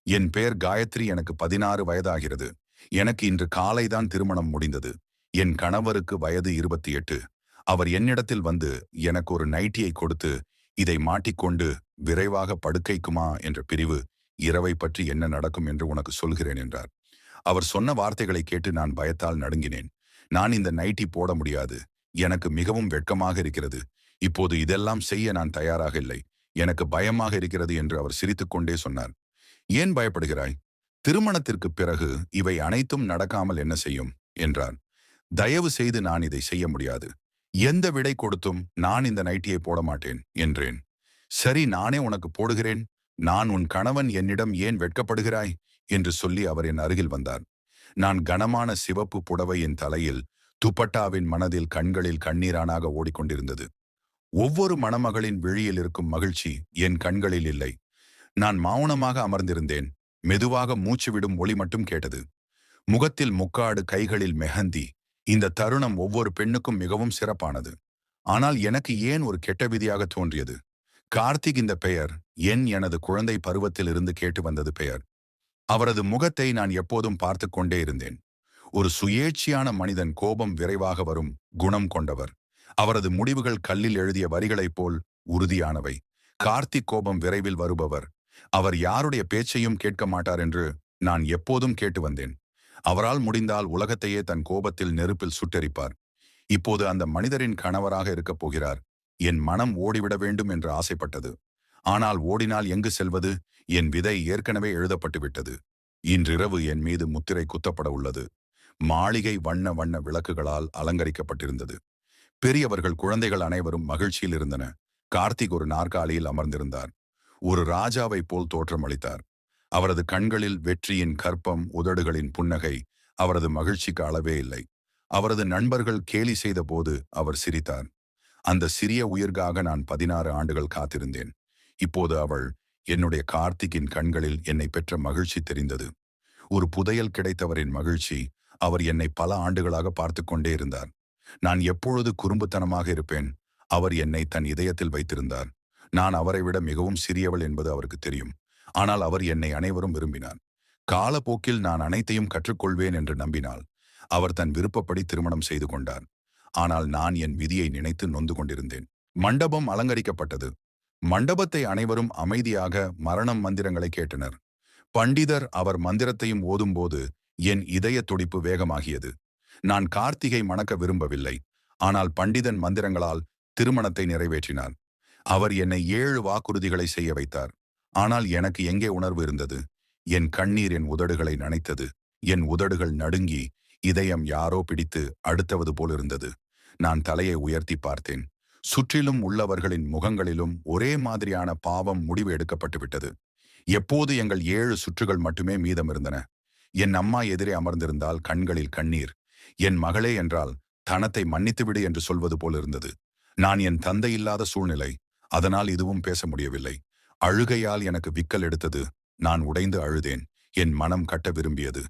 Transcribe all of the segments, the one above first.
என் பெயர் காயத்ரி. எனக்கு 16 வயதாகிறது. எனக்கு இன்று காலைதான் திருமணம் முடிந்தது. என் கணவருக்கு வயது 28. அவர் என்னிடத்தில் வந்து எனக்கு ஒரு நைட்டியை கொடுத்து, இதை மாட்டிக்கொண்டு விரைவாக படுக்கைக்குமா என்ற பிரிவு, இரவை பற்றி என்ன நடக்கும் என்று உனக்கு சொல்கிறேன் என்றார். அவர் சொன்ன வார்த்தைகளை கேட்டு நான் பயத்தால் நடுங்கினேன். நான் இந்த நைட்டி போட முடியாது. எனக்கு மிகவும் வெட்கமாக இருக்கிறது. இப்போது இதெல்லாம் செய்ய நான் தயாராக இல்லை. எனக்கு பயமாக இருக்கிறது என்று அவர் சிரித்துக்கொண்டே சொன்னார். ஏன் பயப்படுகிறாய்? திருமணத்திற்கு பிறகு இவை அனைத்தும் நடக்காமல் என்ன செய்யும் என்றார். தயவு செய்து நான் இதை செய்ய முடியாது. எந்த விடை கொடுத்தும் நான் இந்த நைட்டியை போட மாட்டேன் என்றேன். சரி, நானே உனக்கு போடுகிறேன். நான் உன் கணவன், என்னிடம் ஏன் வெட்கப்படுகிறாய் என்று சொல்லி அவர் என் அருகில் வந்தார். நான் கனமான சிவப்பு புடவை என் தலையில், துப்பட்டாவின் மனதில் கண்களில் கண்ணீரானாக ஓடிக்கொண்டிருந்தது. ஒவ்வொரு மணமகளின் விழியில் இருக்கும் மகிழ்ச்சி என் கண்களில் இல்லை. நான் மௌனமாக அமர்ந்திருந்தேன். மெதுவாக மூச்சு விடும் ஒளி மட்டும் கேட்டது. முகத்தில் முக்காடு, கைகளில் மெஹந்தி. இந்த தருணம் ஒவ்வொரு பெண்ணுக்கும் மிகவும் சிறப்பானது. ஆனால் எனக்கு ஏன் ஒரு கெட்ட விதியாக தோன்றியது? கார்த்திக் இந்த பெயர் எனது குழந்தை பருவத்தில் இருந்து கேட்டு வந்தது பெயர். அவரது முகத்தை நான் எப்போதும் பார்த்து கொண்டே இருந்தேன். ஒரு சுயேட்சியான மனிதன், கோபம் விரைவாக வரும் குணம் கொண்டவர். அவரது முடிவுகள் கல்லில் எழுதிய வரிகளைப் போல் உறுதியானவை. கார்த்திக் கோபம் விரைவில் வருபவர். அவர் யாருடைய பேச்சையும் கேட்க மாட்டார் என்று நான் எப்போதும் கேட்டு வந்தேன். அவரால் முடிந்தால் உலகத்தையே தன் கோபத்தில் நெருப்பில் சுட்டெரிப்பார். இப்போது அந்த மனிதரின் கணவராக இருக்கப் போகிறார். என் மனம் ஓடிவிட வேண்டும் என்று ஆசைப்பட்டது. ஆனால் ஓடினால் எங்கு செல்வது? என் விதை ஏற்கனவே எழுதப்பட்டு விட்டது. இன்றிரவு என் மீது முத்திரை குத்தப்பட உள்ளது. மாளிகை வண்ண வண்ண விளக்குகளால் அலங்கரிக்கப்பட்டிருந்தது. பெரியவர்கள், குழந்தைகள் அனைவரும் மகிழ்ச்சியில் இருந்தன. கார்த்திக் ஒரு நாற்காலியில் அமர்ந்திருந்தார். ஒரு ராஜாவை போல் தோற்றமளித்தார். அவரது கண்களில் வெற்றியின் கற்பம், உதடுகளின் புன்னகை. அவரது மகிழ்ச்சிக்கு அளவே இல்லை. அவரது நண்பர்கள் கேலி செய்த போது அவர் சிரித்தார். அந்த சிறிய உயிர்காக நான் 16 ஆண்டுகள் காத்திருந்தேன். இப்போது அவள், என்னுடைய கார்த்திக்கின் கண்களில் என்னை பெற்ற மகிழ்ச்சி தெரிந்தது. ஒரு புதையல் கிடைத்தவரின் மகிழ்ச்சி. அவர் என்னை பல ஆண்டுகளாக பார்த்து கொண்டே இருந்தார். நான் எப்பொழுது குறும்புத்தனமாக இருப்பேன். அவர் என்னை தன் இதயத்தில் வைத்திருந்தார். நான் அவரை விட மிகவும் சிறியவள் என்பது அவருக்கு தெரியும். ஆனால் அவர் என்னை அனைவரும் விரும்பினார். காலப்போக்கில் நான் அனைத்தையும் கற்றுக்கொள்வேன் என்று நம்பினாள். அவர் தன் விருப்பப்படி திருமணம் செய்து கொண்டார். ஆனால் நான் என் விதியை நினைத்து நொந்து கொண்டிருந்தேன். மண்டபம் அலங்கரிக்கப்பட்டது. மண்டபத்தை அனைவரும் அமைதியாக மரணம் மந்திரங்களை கேட்டனர். பண்டிதர் அவர் மந்திரத்தையும் ஓதும்போது என் இதய துடிப்பு வேகமாகியது. நான் கார்த்திகை மணக்க விரும்பவில்லை. ஆனால் பண்டிதன் மந்திரங்களால் திருமணத்தை நிறைவேற்றினார். அவர் என்னை 7 வாக்குறுதிகளை செய்ய வைத்தார். ஆனால் எனக்கு எங்கே உணர்வு இருந்தது? என் கண்ணீர் என் உதடுகளை நனைத்தது. என் உதடுகள் நடுங்கி, இதயம் யாரோ பிடித்து அடுத்தவது போலிருந்தது. நான் தலையை உயர்த்தி பார்த்தேன். சுற்றிலும் உள்ளவர்களின் முகங்களிலும் ஒரே மாதிரியான பாவம் முடிவு எடுக்கப்பட்டு விட்டது. எப்போது எங்கள் 7 சுற்றுகள் மட்டுமே மீதம் இருந்தன. என் அம்மா எதிரே அமர்ந்திருந்தால் கண்களில் கண்ணீர். என் மகளே என்றால் தனத்தை மன்னித்துவிடு என்று சொல்வது போலிருந்தது. நான் என் தந்தை இல்லாத சூழ்நிலை. அதனால் இதுவும் பேச முடியவில்லை. அழுகையால் எனக்கு விக்கல் எடுத்தது. நான் உடைந்து அழுதேன். என் மனம் கட்ட விரும்பியது.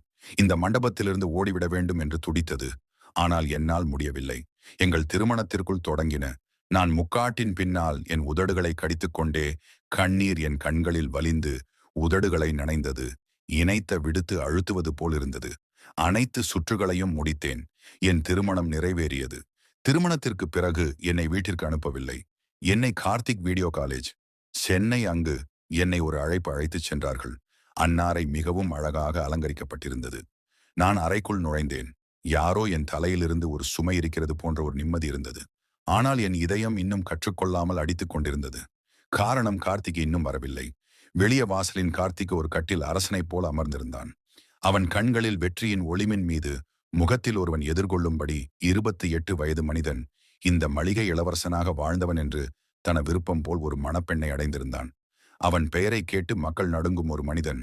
இந்த மண்டபத்திலிருந்து ஓடிவிட வேண்டும் என்று துடித்தது. ஆனால் என்னால் முடியவில்லை. எங்கள் திருமணத்திற்குள் தொடங்கின. நான் முக்காட்டின் பின்னால் என் உதடுகளை கடித்துக்கொண்டே, கண்ணீர் என் கண்களில் வலிந்து உதடுகளை நனைந்தது. இணைத்த விடுத்து அழுத்துவது போலிருந்தது. அனைத்து சுற்றுகளையும் முடித்தேன். என் திருமணம் நிறைவேறியது. திருமணத்திற்கு பிறகு என்னை வீட்டிற்கு அனுப்பவில்லை. என்னை கார்த்திக் வீடியோ காலேஜ் சென்னை, அங்கு என்னை ஒரு அழைத்துச் சென்றார்கள். அன்னாரை மிகவும் அழகாக அலங்கரிக்கப்பட்டிருந்தது. நான் அறைக்குள் நுழைந்தேன். யாரோ என் தலையிலிருந்து ஒரு சுமை இருக்கிறது போன்ற ஒரு நிம்மதி இருந்தது. ஆனால் என் இதயம் இன்னும் கற்றுக்கொள்ளாமல் அடித்துக் கொண்டிருந்தது. காரணம், கார்த்திக் இன்னும் வரவில்லை. வெளிய வாசலின் கார்த்திக் ஒரு கட்டில் அரசனைப் போல அமர்ந்திருந்தான். அவன் கண்களில் வெற்றியின் ஒளிமின் மீது, முகத்தில் ஒருவன் எதிர்கொள்ளும்படி 28 வயது மனிதன், இந்த மளிகை இளவரசனாக வாழ்ந்தவன் என்று தன விருப்பம் போல் ஒரு மணப்பெண்ணை அடைந்திருந்தான். அவன் பெயரை கேட்டு மக்கள் நடுங்கும் ஒரு மனிதன்.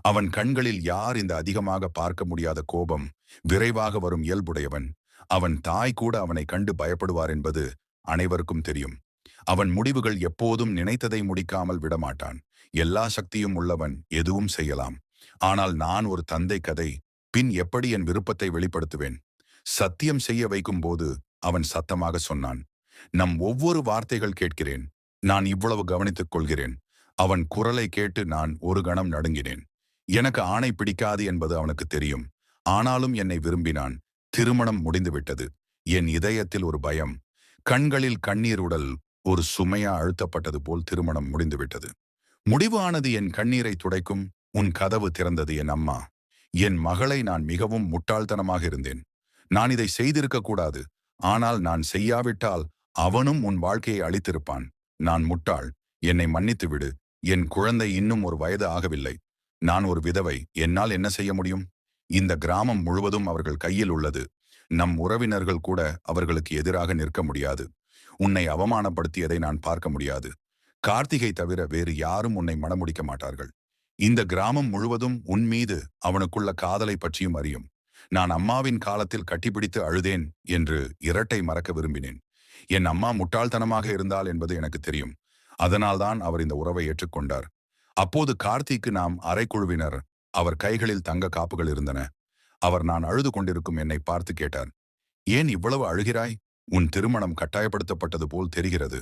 அவன் கண்களில் யார் இந்த அதிகமாக பார்க்க முடியாத கோபம், விரைவாக வரும் இயல்புடையவன். அவன் தாய் கூட அவனை கண்டு பயப்படுவார் என்பது அனைவருக்கும் தெரியும். அவன் முடிவுகள் எப்போதும் நினைத்ததை முடிக்காமல் விடமாட்டான். எல்லா சக்தியும் உள்ளவன், எதுவும் செய்யலாம். ஆனால் நான் ஒரு தந்தை கதை. பின் எப்படி என் விருப்பத்தை வெளிப்படுத்துவேன்? சத்தியம் செய்ய வைக்கும் போது அவன் சத்தமாக சொன்னான், நம் ஒவ்வொரு வார்த்தைகள் கேட்கிறேன். நான் இவ்வளவு கவனித்துக் கொள்கிறேன். அவன் குரலை கேட்டு நான் ஒரு கணம் நடுங்கினேன். எனக்கு ஆணை பிடிக்காது என்பது அவனுக்கு தெரியும். ஆனாலும் என்னை விரும்பினான். திருமணம் முடிந்துவிட்டது. என் இதயத்தில் ஒரு பயம், கண்களில் கண்ணீர், உடல் ஒரு சுமையா அழுத்தப்பட்டது போல் திருமணம் முடிந்துவிட்டது. முடிவு ஆனது. என் கண்ணீரை துடைக்கும். உன் கதவு திறந்தது என் அம்மா. என் மகளை நான் மிகவும் முட்டாள்தனமாக இருந்தேன். நான் இதை செய்திருக்க கூடாது. ஆனால் நான் செய்யாவிட்டால் அவனும் உன் வாழ்க்கையை அளித்திருப்பான். நான் முட்டாள். என்னை மன்னித்து விடு. என் குழந்தை இன்னும் ஒரு வயது ஆகவில்லை. நான் ஒரு விதவை. என்னால் என்ன செய்ய முடியும்? இந்த கிராமம் முழுவதும் அவர்கள் கையில் உள்ளது. நம் உறவினர்கள் கூட அவர்களுக்கு எதிராக நிற்க முடியாது. உன்னை அவமானப்படுத்தியதை நான் பார்க்க முடியாது. கார்த்திகை தவிர வேறு யாரும் உன்னை மணமுடிக்க மாட்டார்கள். இந்த கிராமம் முழுவதும் உன் மீது அவனுக்குள்ள காதலை பற்றியும் அறியும். நான் அம்மாவின் காலத்தில் கட்டிப்பிடித்து அழுதேன் என்று இரட்டை மறக்க விரும்பினேன். என் அம்மா முட்டாள்தனமாக இருந்தாள் என்பது எனக்கு தெரியும். அதனால்தான் அவர் இந்த உறவை ஏற்றுக்கொண்டார். அப்போது கார்த்திக்கு நாம் அரைக்குழுவினர். அவர் கைகளில் தங்க காப்புகள் இருந்தன. அவர் நான் அழுது கொண்டிருக்கும் என்னை பார்த்து கேட்டார், ஏன் இவ்வளவு அழுகிறாய்? உன் திருமணம் கட்டாயப்படுத்தப்பட்டது போல் தெரிகிறது.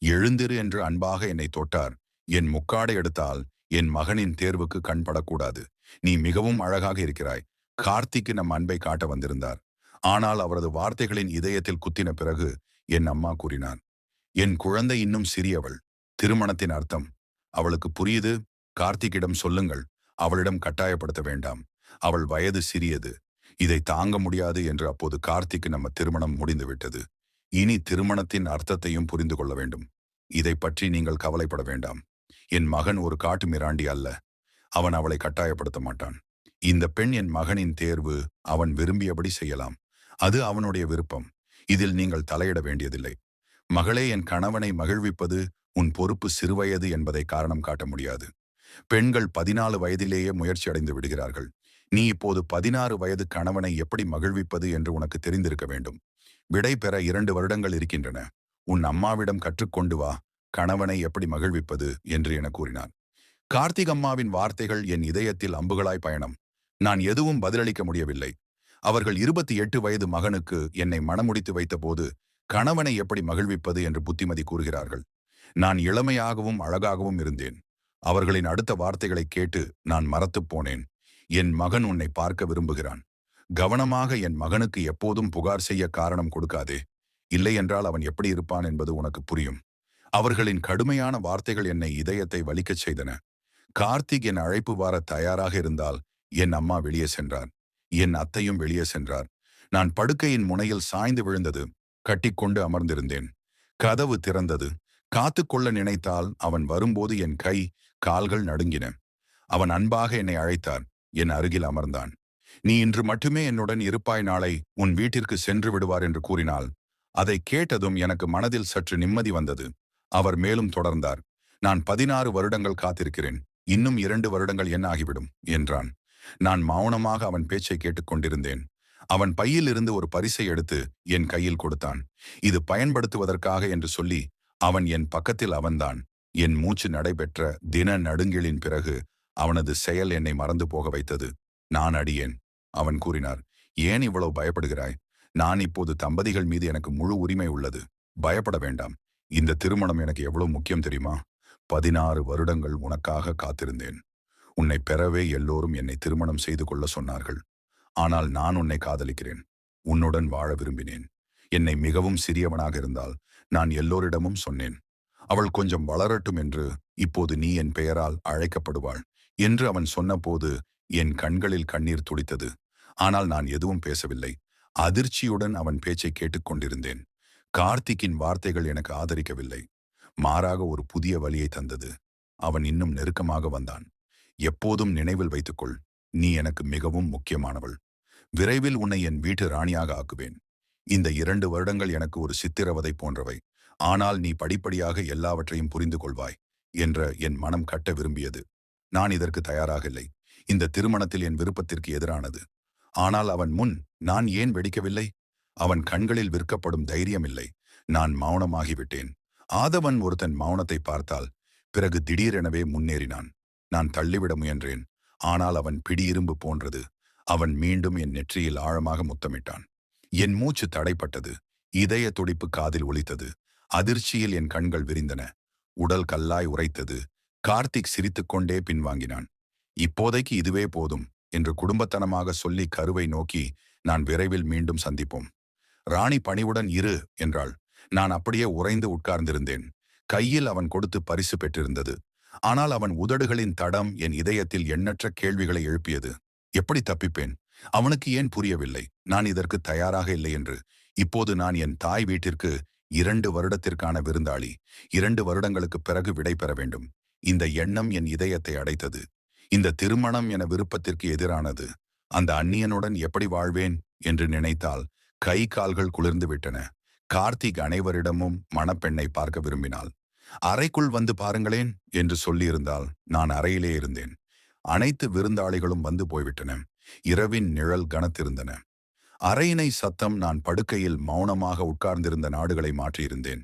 எழுந்திரு என்று அன்பாக என்னை தொட்டார். என் முக்காடை எடுத்தால் என் மகனின் தேர்வுக்கு கண்படக்கூடாது. நீ மிகவும் அழகாக இருக்கிறாய். கார்த்திக்கு நம் அன்பை காட்ட வந்திருந்தார். ஆனால் அவரது வார்த்தைகளின் இதயத்தில் குத்தின பிறகு என் அம்மா கூறினார், என் குழந்தை இன்னும் சிறியவள். திருமணத்தின் அர்த்தம் அவளுக்கு புரியுது. கார்த்திக்கிடம் சொல்லுங்கள். அவளிடம் கட்டாயப்படுத்த வேண்டாம். அவள் வயது சிறியது. இதை தாங்க முடியாது என்று. அப்போது கார்த்திக்கு நம்ம திருமணம் முடிந்துவிட்டது. இனி திருமணத்தின் அர்த்தத்தையும் புரிந்து கொள்ள வேண்டும். இதை பற்றி நீங்கள் கவலைப்பட வேண்டாம். என் மகன் ஒரு காட்டு மிராண்டி அல்ல. அவன் அவளை கட்டாயப்படுத்த மாட்டான். இந்த பெண் என் மகனின் தேர்வு. அவன் விரும்பியபடி செய்யலாம். அது அவனுடைய விருப்பம். இதில் நீங்கள் தலையிட வேண்டியதில்லை. மகளே, என் கணவனை மகிழ்விப்பது உன் பொறுப்பு. சிறுவயது என்பதை காரணம் காட்ட முடியாது. பெண்கள் 14 வயதிலேயே முயற்சி அடைந்து விடுகிறார்கள். நீ இப்போது 16 வயது கணவனை எப்படி மகிழ்விப்பது என்று உனக்கு தெரிந்திருக்க வேண்டும். விடை பெற 2 வருடங்கள் இருக்கின்றன. உன் அம்மாவிடம் கற்றுக்கொண்டு வா. கணவனை எப்படி மகிழ்விப்பது என்று என கூறினார். கார்த்திக் அம்மாவின் வார்த்தைகள் என் இதயத்தில் அம்புகளாய் பயணம். நான் எதுவும் பதிலளிக்க முடியவில்லை. அவர்கள் 28 வயது மகனுக்கு என்னை மணமுடித்து வைத்தபோது கணவனை எப்படி மகிழ்விப்பது என்று புத்திமதி கூறுகிறார்கள். நான் இளமையாகவும் அழகாகவும் இருந்தேன். அவர்களின் அடுத்த வார்த்தைகளை கேட்டு நான் மரத்துப் போனேன். என் மகன் உன்னை பார்க்க விரும்புகிறான். கவனமாக என் மகனுக்கு எப்போதும் புகார் செய்ய காரணம் கொடுக்காதே. இல்லை என்றால் அவன் எப்படி இருப்பான் என்பது உனக்கு புரியும். அவர்களின் கடுமையான வார்த்தைகள் என்னை இதயத்தை வலிக்கச் செய்தன. கார்த்திக் என் அழைப்பு வர தயாராக இருந்தால் என் அம்மா வெளியே சென்றார். என் அத்தையும் வெளியே சென்றார். நான் படுக்கையின் முனையில் சாய்ந்து விழுந்தது. கட்டிக்கொண்டு அமர்ந்திருந்தேன். கதவு திறந்தது. காத்துக்கொள்ள நினைத்தால் அவன் வரும்போது என் கை கால்கள் நடுங்கின. அவன் அன்பாக என்னை அழைத்தார். என் அருகில் அமர்ந்தான். நீ இன்று மட்டுமே என்னுடன் இருப்பாய், நாளை உன் வீட்டிற்கு சென்று விடுவார் என்று கூறினாள். அதை கேட்டதும் எனக்கு மனதில் சற்று நிம்மதி வந்தது. அவர் மேலும் தொடர்ந்தார். நான் 16 வருடங்கள் காத்திருக்கிறேன். இன்னும் 2 வருடங்கள் என்ன ஆகிவிடும் என்றான். நான் மௌனமாக அவன் பேச்சை கேட்டுக்கொண்டிருந்தேன். அவன் பையில் இருந்து ஒரு பரிசை எடுத்து என் கையில் கொடுத்தான். இது பயன்படுத்துவதற்காக என்று சொல்லி அவன் என் பக்கத்தில் அவன்தான். என் மூச்சு நடைபெற்ற தின நடுங்கிலின் பிறகு அவனது செயல் என்னை மறந்து போக வைத்தது. நான் அடியேன். அவன் கூறினார், ஏன் இவ்வளவு பயப்படுகிறாய்? நான் இப்போது தம்பதிகள் மீது எனக்கு முழு உரிமை உள்ளது. பயப்பட வேண்டாம். இந்த திருமணம் எனக்கு எவ்வளவு முக்கியம் தெரியுமா? 16 வருடங்கள் உனக்காக காத்திருந்தேன். உன்னை பெறவே எல்லோரும் என்னை திருமணம் செய்து கொள்ள சொன்னார்கள். ஆனால் நான் உன்னை காதலிக்கிறேன். உன்னுடன் வாழ விரும்பினேன். என்னை மிகவும் சிறியவனாக இருந்தால் நான் எல்லோரிடமும் சொன்னேன். அவள் கொஞ்சம் வளரட்டும் என்று. இப்போது நீ என் பெயரால் அழைக்கப்படுவாள் என்று அவன் சொன்னபோது என் கண்களில் கண்ணீர் துடித்தது. ஆனால் நான் எதுவும் பேசவில்லை. அதிர்ச்சியுடன் அவன் பேச்சை கேட்டுக்கொண்டிருந்தேன். கார்த்திக்கின் வார்த்தைகள் எனக்கு ஆதரிக்கவில்லை. மாறாக ஒரு புதிய வழியை தந்தது. அவன் இன்னும் நெருக்கமாக வந்தான். எப்போதும் நினைவில் வைத்துக்கொள், நீ எனக்கு மிகவும் முக்கியமானவள். விரைவில் உன்னை என் வீட்டு ராணியாக ஆக்குவேன். இந்த 2 வருடங்கள் எனக்கு ஒரு சித்திரவதை போன்றவை. ஆனால் நீ படிப்படியாக எல்லாவற்றையும் புரிந்து கொள்வாய் என்ற என் மனம் கட்ட விரும்பியது. நான் இதற்கு தயாராக இல்லை. இந்த திருமணத்தில் என் விருப்பத்திற்கு எதிரானது. ஆனால் அவன் முன் நான் ஏன் வெடிக்கவில்லை? அவன் கண்களில் விற்கப்படும் தைரியம் இல்லை. நான் மௌனமாகிவிட்டேன். ஆதவன் ஒருத்தன் மௌனத்தை பார்த்தால் பிறகு திடீரெனவே முன்னேறினான். நான் தள்ளிவிட முயன்றேன். ஆனால் அவன் பிடியிரும்பு போன்றது. அவன் மீண்டும் என் நெற்றியில் ஆழமாக முத்தமிட்டான். என் மூச்சு தடைப்பட்டது. இதய துடிப்பு காதில் ஒலித்தது. அதிர்ச்சியில் என் கண்கள் விரிந்தன. உடல் கல்லாய் உரைத்தது. கார்த்திக் சிரித்துக்கொண்டே பின்வாங்கினான். இப்போதைக்கு இதுவே போதும் என்று குடும்பத்தனமாக சொல்லி கருவை நோக்கி, நான் விரைவில் மீண்டும் சந்திப்போம். ராணி பணிவுடன் இரு என்றாள். நான் அப்படியே உறைந்து உட்கார்ந்திருந்தேன். கையில் அவன் கொடுத்து பரிசு பெற்றிருந்தது. ஆனால் அவன் உதடுகளின் தடம் என் இதயத்தில் எண்ணற்ற கேள்விகளை எழுப்பியது. எப்படி தப்பிப்பேன்? அவனுக்கு ஏன் புரியவில்லை நான் இதற்கு தயாராக இல்லை என்று? இப்போது நான் என் தாய் வீட்டிற்கு 2 வருடத்திற்கான விருந்தாளி. 2 வருடங்களுக்கு பிறகு விடை பெற வேண்டும். இந்த எண்ணம் என் இதயத்தை அடைத்தது. இந்த திருமணம் என விருப்பத்திற்கு எதிரானது. அந்த அந்நியனுடன் எப்படி வாழ்வேன் என்று நினைத்தால் கை கால்கள் குளிர்ந்து விட்டன. கார்த்திக் அனைவரிடமும் மணப்பெண்ணை பார்க்க விரும்பினாள். அறைக்குள் வந்து பாருங்களேன் என்று சொல்லியிருந்தால் நான் அறையிலே இருந்தேன். அனைத்து விருந்தாளிகளும் வந்து போய்விட்டன. இரவின் நிழல் கனத்திருந்தன. அறையினை சத்தம் நான் படுக்கையில் மௌனமாக உட்கார்ந்திருந்த நாடுகளை மாற்றியிருந்தேன்.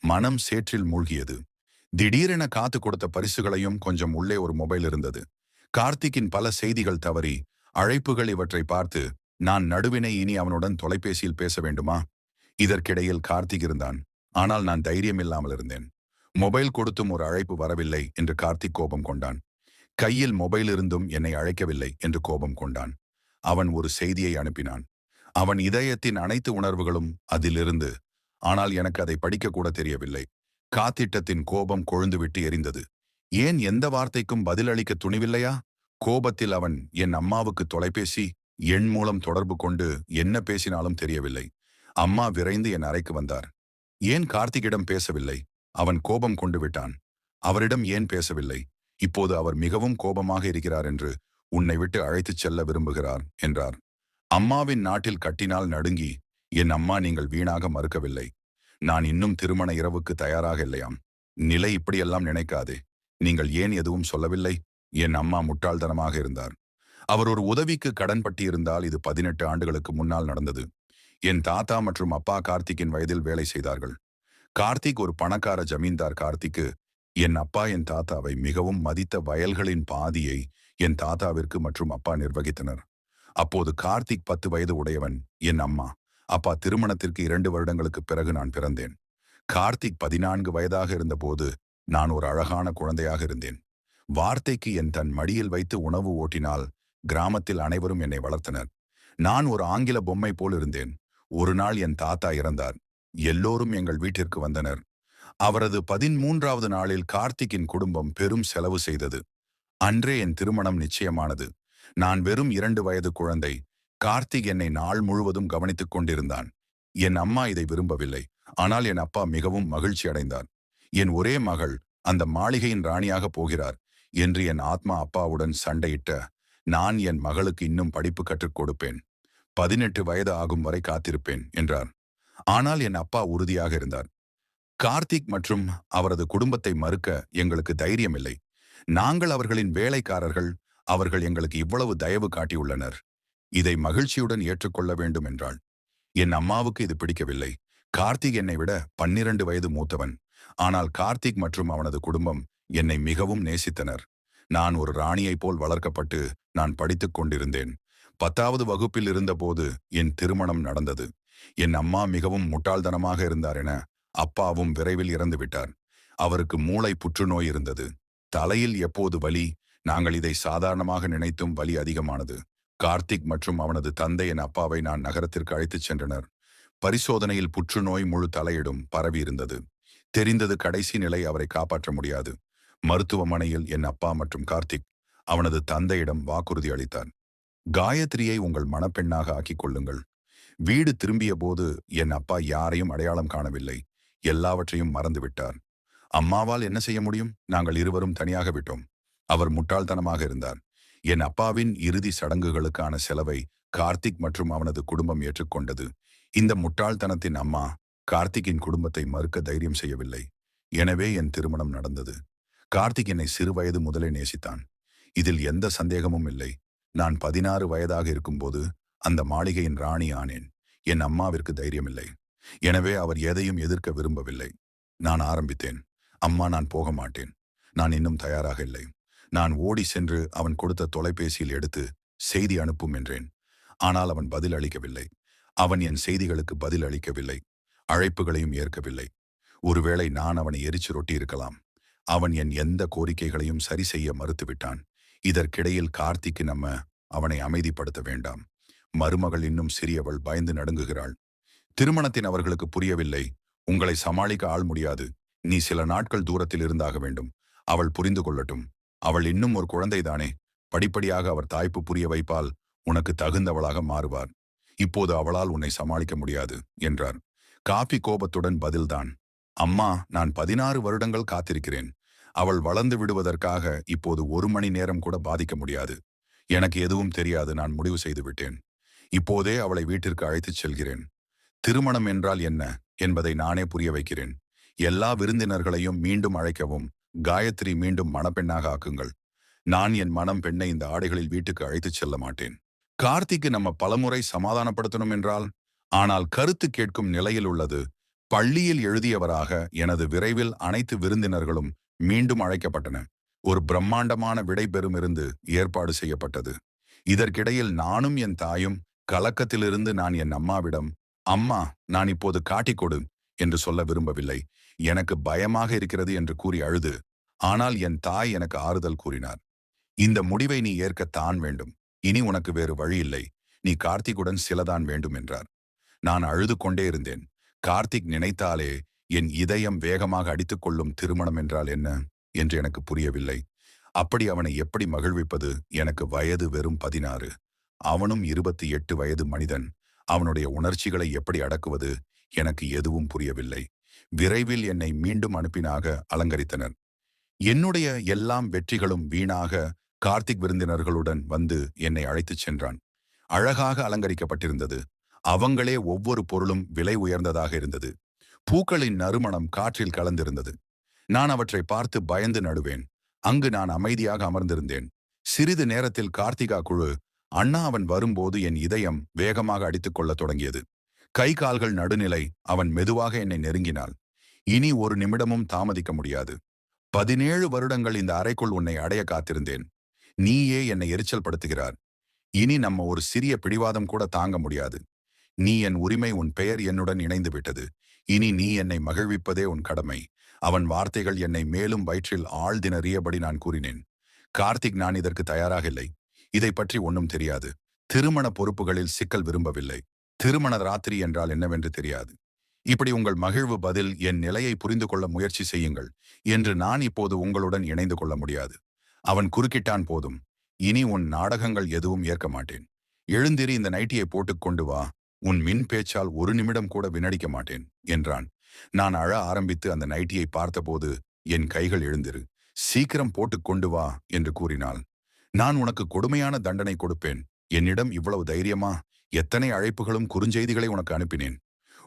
மனம் சேற்றில் மூழ்கியது. திடீரென காத்து கொடுத்த பரிசுகளையும் கொஞ்சம் உள்ளே ஒரு மொபைல் இருந்தது. கார்த்திக்கின் பல செய்திகள் தவறி அழைப்புகள் இவற்றை பார்த்து நான் நடுவினை இனி அவனுடன் தொலைபேசியில் பேச வேண்டுமா? இதற்கிடையில் கார்த்திக் இருந்தான். ஆனால் நான் தைரியம் இல்லாமல் இருந்தேன். மொபைல் கொடுத்தும் ஒரு அழைப்பு வரவில்லை என்று கார்த்திக் கோபம் கொண்டான். கையில் மொபைல் இருந்தும் என்னை அழைக்கவில்லை என்று கோபம் கொண்டான். அவன் ஒரு செய்தியை அனுப்பினான். அவன் இதயத்தின் அனைத்து உணர்வுகளும் அதிலிருந்து. ஆனால் எனக்கு அதை படிக்கக்கூட தெரியவில்லை. காத்திட்டத்தின் கோபம் கொழுந்துவிட்டு எரிந்தது. ஏன் எந்த வார்த்தைக்கும் பதிலளிக்க துணிவில்லையா? கோபத்தில் அவன் என் அம்மாவுக்கு தொலைபேசி எண் மூலம் தொடர்பு கொண்டு என்ன பேசினாலும் தெரியவில்லை. அம்மா விரைந்து என் அறைக்கு வந்தார். ஏன் கார்த்திகிடம் பேசவில்லை? அவன் கோபம் கொண்டு விட்டான். அவரிடம் ஏன் பேசவில்லை? இப்போது அவர் மிகவும் கோபமாக இருக்கிறார் என்று உன்னை விட்டு அழைத்துச் செல்ல விரும்புகிறார் என்றார். அம்மாவின் நாட்டில் கட்டினால் நடுங்கி, என் அம்மா நீங்கள் வீணாக மறுக்கவில்லை. நான் இன்னும் திருமண இரவுக்கு தயாராக இல்லையாம். நிலை இப்படியெல்லாம் நினைக்காதே. நீங்கள் ஏன் எதுவும் சொல்லவில்லை? என் அம்மா முட்டாள்தனமாக இருந்தார். அவர் ஒரு உதவிக்கு கடன்பட்டி இருந்தால் இது 18 ஆண்டுகளுக்கு முன்னால் நடந்தது. என் தாத்தா மற்றும் அப்பா கார்த்திக்கின் வயதில் வேலை செய்தார்கள். கார்த்திக் ஒரு பணக்கார ஜமீன்தார். கார்த்திக்கு என் அப்பா என் தாத்தாவை மிகவும் மதித்த வயல்களின் பாதியை என் தாத்தாவிற்கு மற்றும் அப்பா நிர்வகித்தனர். அப்போது கார்த்திக் 10 வயது உடையவன். என் அம்மா அப்பா திருமணத்திற்கு 2 வருடங்களுக்கு பிறகு நான் பிறந்தேன். கார்த்திக் 14 வயதாக இருந்தபோது நான் ஒரு அழகான குழந்தையாக இருந்தேன். வார்த்தைக்கு என் தன் மடியில் வைத்து உணவு ஓட்டினால் கிராமத்தில் அனைவரும் என்னை வளர்த்தனர். நான் ஒரு ஆங்கில பொம்மை போல் இருந்தேன். ஒரு நாள் என் தாத்தா இறந்தார். எல்லோரும் எங்கள் வீட்டிற்கு வந்தனர். அவரது 13வது நாளில் கார்த்திக்கின் குடும்பம் பெரும் செலவு செய்தது. அன்றே என் திருமணம் நிச்சயமானது. நான் வெறும் 2 வயது குழந்தை. கார்த்திக் என்னை நாள் முழுவதும் கவனித்துக் கொண்டிருந்தான். என் அம்மா இதை விரும்பவில்லை. ஆனால் என் அப்பா மிகவும் மகிழ்ச்சி அடைந்தார். என் ஒரே மகள் அந்த மாளிகையின் ராணியாக போகிறார் என்று என் ஆத்மா அப்பாவுடன் சண்டையிட்ட. நான் என் மகளுக்கு இன்னும் படிப்பு கற்றுக் கொடுப்பேன். 18 வயது ஆகும் வரை காத்திருப்பேன் என்றார். ஆனால் என் அப்பா உறுதியாக இருந்தார். கார்த்திக் மற்றும் அவரது குடும்பத்தை மறுக்க எங்களுக்கு தைரியம் இல்லை. நாங்கள் அவர்களின் வேலைக்காரர்கள். அவர்கள் எங்களுக்கு இவ்வளவு தயவு காட்டியுள்ளனர். இதை மகிழ்ச்சியுடன் ஏற்றுக்கொள்ள வேண்டும் என்றாள். என் அம்மாவுக்கு இது பிடிக்கவில்லை. கார்த்திக் என்னை விட 12 வயது மூத்தவன். ஆனால் கார்த்திக் மற்றும் அவனது குடும்பம் என்னை மிகவும் நேசித்தனர். நான் ஒரு ராணியைப் போல் வளர்க்கப்பட்டு நான் படித்துக் கொண்டிருந்தேன். 10வது வகுப்பில் இருந்தபோது என் திருமணம் நடந்தது. என் அம்மா மிகவும் முட்டாள்தனமாக இருந்தார் என அப்பாவும் விரைவில் இறந்து விட்டார். அவருக்கு மூளை புற்றுநோய் இருந்தது. தலையில் எப்போது வலி. நாங்கள் இதை சாதாரணமாக நினைத்தும் வலி அதிகமானது. கார்த்திக் மற்றும் அவனது தந்தை என் அப்பாவை நான் நகரத்திற்கு அழைத்துச் சென்றனர். பரிசோதனையில் புற்றுநோய் முழு தலையிடும் பரவி இருந்தது. தெரிந்தது கடைசி நிலை, அவரை காப்பாற்ற முடியாது. மருத்துவமனையில் என் அப்பா மற்றும் கார்த்திக் அவனது தந்தையிடம் வாக்குறுதி அளித்தார். காயத்ரியை உங்கள் மணப்பெண்ணாக ஆக்கிக் கொள்ளுங்கள். வீடு திரும்பிய போது என் அப்பா யாரையும் அடையாளம் காணவில்லை. எல்லாவற்றையும் மறந்துவிட்டார். அம்மாவால் என்ன செய்ய முடியும்? நாங்கள் இருவரும் தனியாக விட்டோம். அவர் முட்டாள்தனமாக இருந்தார். என் அப்பாவின் இறுதி சடங்குகளுக்கான செலவை கார்த்திக் மற்றும் அவனது குடும்பம் ஏற்றுக்கொண்டது. இந்த முட்டாள்தனத்தின் அம்மா கார்த்திக்கின் குடும்பத்தை மறுக்க தைரியம் செய்யவில்லை. எனவே என் திருமணம் நடந்தது. கார்த்திக் என்னை சிறு வயது முதலே நேசித்தான். இதில் எந்த சந்தேகமும் இல்லை. நான் 16 வயதாக இருக்கும்போது அந்த மாளிகையின் ராணி ஆனேன். என் அம்மாவிற்கு தைரியமில்லை. எனவே அவர் எதையும் எதிர்க்க விரும்பவில்லை. நான் ஆரம்பித்தேன். அம்மா, நான் போக மாட்டேன். நான் இன்னும் தயாராக இல்லை. நான் ஓடி சென்று அவன் கொடுத்த தொலைபேசியில் எடுத்து செய்தி அனுப்பும் என்றேன். ஆனால் அவன் பதில் அளிக்கவில்லை. அவன் என் செய்திகளுக்கு பதில் அளிக்கவில்லை. அழைப்புகளையும் ஏற்கவில்லை. ஒருவேளை நான் அவனை எரிச்சு ரொட்டி இருக்கலாம். அவன் என் எந்த கோரிக்கைகளையும் சரி செய்ய மறுத்துவிட்டான். இதற்கிடையில் கார்த்திக்கு நம்ம அவனை அமைதிப்படுத்த வேண்டாம். மருமகள் இன்னும் சிறியவள், பயந்து நடுங்குகிறாள். திருமணத்தின் அவர்களுக்கு புரியவில்லை. உங்களை சமாளிக்க ஆள் முடியாது. நீ சில நாட்கள் தூரத்தில் இருந்தாக வேண்டும். அவள் புரிந்து கொள்ளட்டும். அவள் இன்னும் ஒரு குழந்தைதானே. படிப்படியாக அவர் தாய்ப்பு புரிய வைப்பால் உனக்கு தகுந்தவளாக மாறுவார். இப்போது அவளால் உன்னை சமாளிக்க முடியாது என்றார். காபி கோபத்துடன் பதில்தான். அம்மா, நான் 16 வருடங்கள் காத்திருக்கிறேன். அவள் வளர்ந்து விடுவதற்காக இப்போது 1 மணி நேரம் கூட பாதிக்க முடியாது. எனக்கு எதுவும் தெரியாது, நான் முடிவு செய்து விட்டேன். இப்போதே அவளை வீட்டிற்கு அழைத்துச் செல்கிறேன். திருமணம் என்றால் என்ன என்பதை நானே புரிய வைக்கிறேன். எல்லா விருந்தினர்களையும் மீண்டும் அழைக்கவும். காயத்ரி மீண்டும் மணப்பெண்ணாக ஆக்குங்கள். நான் என் மனம் பெண்ணை இந்த ஆடைகளில் வீட்டுக்கு அழைத்துச் செல்ல மாட்டேன். கார்த்திக்கு நம்ம பலமுறை சமாதானப்படுத்தணும் என்றால், ஆனால் கருத்து கேட்கும் நிலையில் உள்ளது. பள்ளியில் எழுதியவராக எனது விரைவில் அனைத்து விருந்தினர்களும் மீண்டும் அழைக்கப்பட்டன. ஒரு பிரம்மாண்டமான விடைபெறும் இருந்து ஏற்பாடு செய்யப்பட்டது. இதற்கிடையில் நானும் என் தாயும் கலக்கத்திலிருந்து நான் என் அம்மாவிடம், அம்மா, நான் இப்போது காட்டிக்கொடு என்று சொல்ல விரும்பவில்லை. எனக்கு பயமாக இருக்கிறது என்று கூறி அழுது. ஆனால் என் தாய் எனக்கு ஆறுதல் கூறினார். இந்த முடிவை நீ ஏற்கத்தான் வேண்டும். இனி உனக்கு வேறு வழி இல்லை. நீ கார்த்திக்குடன் சிலதான் வேண்டும் என்றார். நான் அழுது கொண்டே இருந்தேன். கார்த்திக் நினைத்தாலே என் இதயம் வேகமாக அடித்துக் கொள்ளும். திருமணம் என்றால் என்ன என்று எனக்கு புரியவில்லை. அப்படி அவனை எப்படி மகிழ்விப்பது? எனக்கு வயது வெறும் 16. அவனும் 28 வயது மனிதன். அவனுடைய உணர்ச்சிகளை எப்படி அடக்குவது? எனக்கு எதுவும் புரியவில்லை. விரைவில் என்னை மீண்டும் அனுப்பினாக அலங்கரித்தனர். என்னுடைய எல்லாம் வெற்றிகளும் வீணாக. கார்த்திக் விருந்தினர்களுடன் வந்து என்னை அழைத்துச் சென்றான். அழகாக அலங்கரிக்கப்பட்டிருந்தது. அவங்களே ஒவ்வொரு பொருளும் விலை உயர்ந்ததாக இருந்தது. பூக்களின் நறுமணம் காற்றில் கலந்திருந்தது. நான் அவற்றை பார்த்து பயந்து நடுவேன். அங்கு நான் அமைதியாக அமர்ந்திருந்தேன். சிறிது நேரத்தில் கார்த்திகா குழு அண்ணா அவன் வரும்போது என் இதயம் வேகமாக அடித்துக் கொள்ளத் தொடங்கியது. கை கால்கள் நடுநிலை. அவன் மெதுவாக என்னை நெருங்கினாள். இனி ஒரு நிமிடமும் தாமதிக்க முடியாது. 17 வருடங்கள் இந்த அறைக்குள் உன்னை அடைய காத்திருந்தேன். நீயே என்னை எரிச்சல் படுத்துகிறார். இனி நம்ம ஒரு சிறிய பிடிவாதம் கூட தாங்க முடியாது. நீ என் உரிமை, உன் பெயர் என்னுடன் இணைந்து விட்டது. இனி நீ என்னை மகிழ்விப்பதே உன் கடமை. அவன் வார்த்தைகள் என்னை மேலும் வயிற்றில் ஆழ்திணறியபடி நான் கூறினேன். கார்த்திக், நான் இதற்கு தயாராக இல்லை. இதை பற்றி ஒன்றும் தெரியாது. திருமண பொறுப்புகளில் சிக்கல் விரும்பவில்லை. திருமண ராத்திரி என்றால் என்னவென்று தெரியாது. இப்படி உங்கள் மகிழ்வு பதில் என் நிலையை புரிந்து கொள்ள முயற்சி செய்யுங்கள் என்று நான் இப்போது உங்களுடன் இணைந்து கொள்ள முடியாது. அவன் குறுக்கிட்டான். போதும், இனி உன் நாடகங்கள் எதுவும் ஏற்க மாட்டேன். எழுந்திரி, இந்த நைட்டியை போட்டுக் கொண்டு வா. உன் மின் பேச்சால் ஒரு நிமிடம் கூட வினடிக்க மாட்டேன் என்றான். நான் அழ ஆரம்பித்து அந்த நைட்டியை பார்த்தபோது என் கைகள் எழுந்திரு. சீக்கிரம் போட்டுக் கொண்டு வா என்று கூறினாள். நான் உனக்கு கொடுமையான தண்டனை கொடுப்பேன். என்னிடம் இவ்வளவு தைரியமா? எத்தனை அழைப்புகளும் குறுஞ்செய்திகளை உனக்கு அனுப்பினேன்.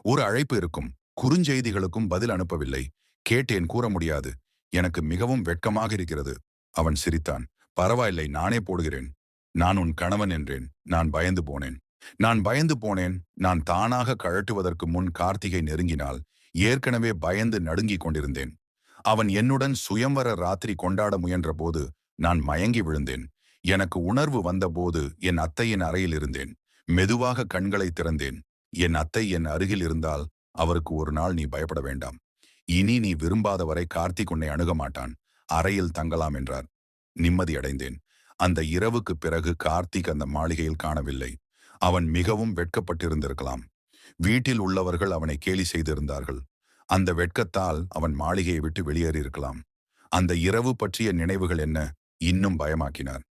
ஒரு அழைப்பு இருக்கும், குறுஞ்செய்திகளுக்கும் பதில் அனுப்பவில்லை. கேட்டேன், கூற முடியாது. எனக்கு மிகவும் வெட்கமாக இருக்கிறது. அவன் சிரித்தான். பரவாயில்லை, நானே போடுகிறேன். நான் உன் கணவன் என்றேன். நான் பயந்து போனேன். நான் தானாக கழட்டுவதற்கு முன் கார்த்திகை நெருங்கினால் ஏற்கனவே பயந்து நடுங்கிக் கொண்டிருந்தேன். அவன் என்னுடன் சுயம்வர ராத்திரி கொண்டாட முயன்ற போது நான் மயங்கி விழுந்தேன். எனக்கு உணர்வு வந்தபோது என் அத்தையின் அறையில் இருந்தேன். மெதுவாக கண்களை திறந்தேன். என் அத்தை என் அருகில் இருந்தால் அவருக்கு ஒரு நாள் நீ பயப்பட வேண்டாம். இனி நீ விரும்பாதவரை கார்த்திக் உன்னை அணுக மாட்டான். அறையில் தங்கலாம் என்றார். நிம்மதியடைந்தேன். அந்த இரவுக்கு பிறகு கார்த்திக் அந்த மாளிகையில் காணவில்லை. அவன் மிகவும் வெட்கப்பட்டிருந்திருக்கலாம். வீட்டில் உள்ளவர்கள் அவனை கேலி செய்திருந்தார்கள். அந்த வெட்கத்தால் அவன் மாளிகையை விட்டு வெளியேறியிருக்கலாம். அந்த இரவு பற்றிய நினைவுகள் என்ன இன்னும் பயமாக்கினார்.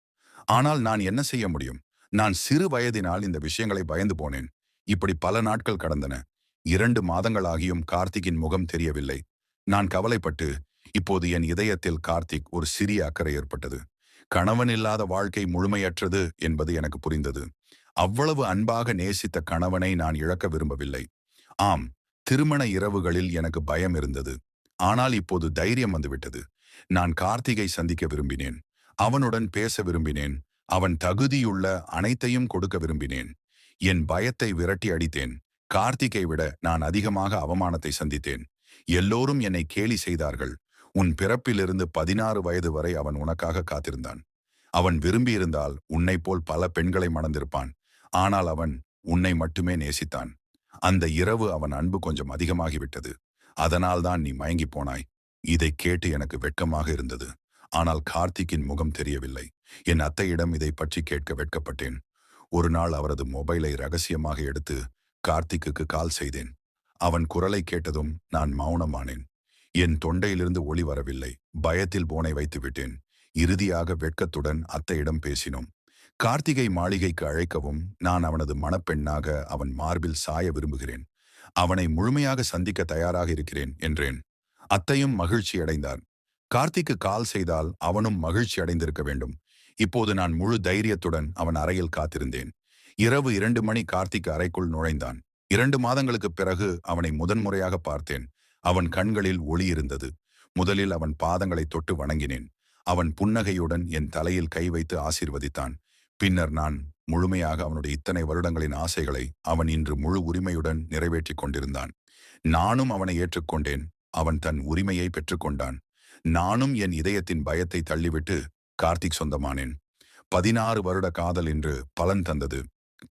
ஆனால் நான் என்ன செய்ய முடியும்? நான் சிறு வயதினால் இந்த விஷயங்களை பயந்து போனேன். இப்படி பல நாட்கள் கடந்தன. 2 மாதங்களாகியும் கார்த்திக்கின் முகம் தெரியவில்லை. நான் கவலைப்பட்டு, இப்போது என் இதயத்தில் கார்த்திக் ஒரு சிறிய அக்கறை ஏற்பட்டது. கணவன் இல்லாத வாழ்க்கை முழுமையற்றது என்பது எனக்கு புரிந்தது. அவ்வளவு அன்பாக நேசித்த கணவனை நான் இழக்க விரும்பவில்லை. ஆம், திருமண இரவுகளில் எனக்கு பயம் இருந்தது. ஆனால் இப்போது தைரியம் வந்துவிட்டது. நான் கார்த்திகை சந்திக்க விரும்பினேன். அவனுடன் பேச விரும்பினேன். அவன் தகுதியுள்ள அனைத்தையும் கொடுக்க விரும்பினேன். என் பயத்தை விரட்டி அடித்தேன். கார்த்திகை விட நான் அதிகமாக அவமானத்தை சந்தித்தேன். எல்லோரும் என்னை கேலி செய்தார்கள். உன் பிறப்பிலிருந்து 16 வயது வரை அவன் உனக்காக காத்திருந்தான். அவன் விரும்பியிருந்தால் உன்னை போல் பல பெண்களை மணந்திருப்பான். ஆனால் அவன் உன்னை மட்டுமே நேசித்தான். அந்த இரவு அவன் அன்பு கொஞ்சம் அதிகமாகிவிட்டது. அதனால்தான் நீ மயங்கி போனாய். இதை கேட்டு எனக்கு வெட்கமாக இருந்தது. ஆனால் கார்த்திக்கின் முகம் தெரியவில்லை. என் அத்தையிடம் இதை பற்றி கேட்க வெட்கப்பட்டேன். ஒரு நாள் அவரது மொபைலை ரகசியமாக எடுத்து கார்த்திக்குக்கு கால் செய்தேன். அவன் குரலை கேட்டதும் நான் மௌனமானேன். என் தொண்டையிலிருந்து ஒளி வரவில்லை. பயத்தில் போனை வைத்து விட்டேன். இறுதியாக வெட்கத்துடன் அத்தையிடம் பேசினோம். கார்த்திகை மாளிகைக்கு அழைக்கவும், நான் அவனது மணப்பெண்ணாக அவன் மார்பில் சாய விரும்புகிறேன். அவனை முழுமையாக சந்திக்க தயாராக இருக்கிறேன் என்றேன். அத்தையும் மகிழ்ச்சி அடைந்தார். கார்த்திக்கு கால் செய்தால் அவனும் மகிழ்ச்சி அடைந்திருக்க வேண்டும். இப்போது நான் முழு தைரியத்துடன் அவன் அறையில் காத்திருந்தேன். இரவு 2 மணி கார்த்திக் அறைக்குள் நுழைந்தான். 2 மாதங்களுக்குப் பிறகு அவனை முதன்முறையாக பார்த்தேன். அவன் கண்களில் ஒளி இருந்தது. முதலில் அவன் பாதங்களை தொட்டு வணங்கினேன். அவன் புன்னகையுடன் என் தலையில் கை வைத்து ஆசீர்வதித்தான். பின்னர் நான் முழுமையாக அவனுடைய இத்தனை வருடங்களின் ஆசைகளை அவன் இன்று முழு உரிமையுடன் நிறைவேற்றிக் கொண்டிருந்தான். நானும் அவனை ஏற்றுக்கொண்டேன். அவன் தன் உரிமையை பெற்றுக்கொண்டான். நானும் என் இதயத்தின் பயத்தை தள்ளிவிட்டு கார்த்திக் சொந்தமானேன். 16 வருட காதல் இன்று பலன் தந்தது.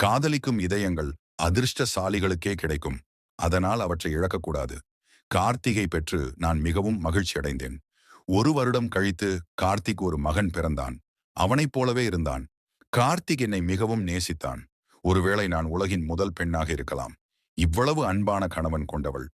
காதலிக்கும் இதயங்கள் அதிர்ஷ்டசாலிகளுக்கே கிடைக்கும். அதனால் அவற்றை இழக்கக்கூடாது. கார்த்திகை பெற்று நான் மிகவும் மகிழ்ச்சி அடைந்தேன். 1 வருடம் கழித்து கார்த்திக் ஒரு மகன் பிறந்தான். அவனைப் போலவே இருந்தான். கார்த்திக் என்னை மிகவும் நேசித்தான். ஒருவேளை நான் உலகின் முதல் பெண்ணாக இருக்கலாம். இவ்வளவு அன்பான கணவன் கொண்டவள்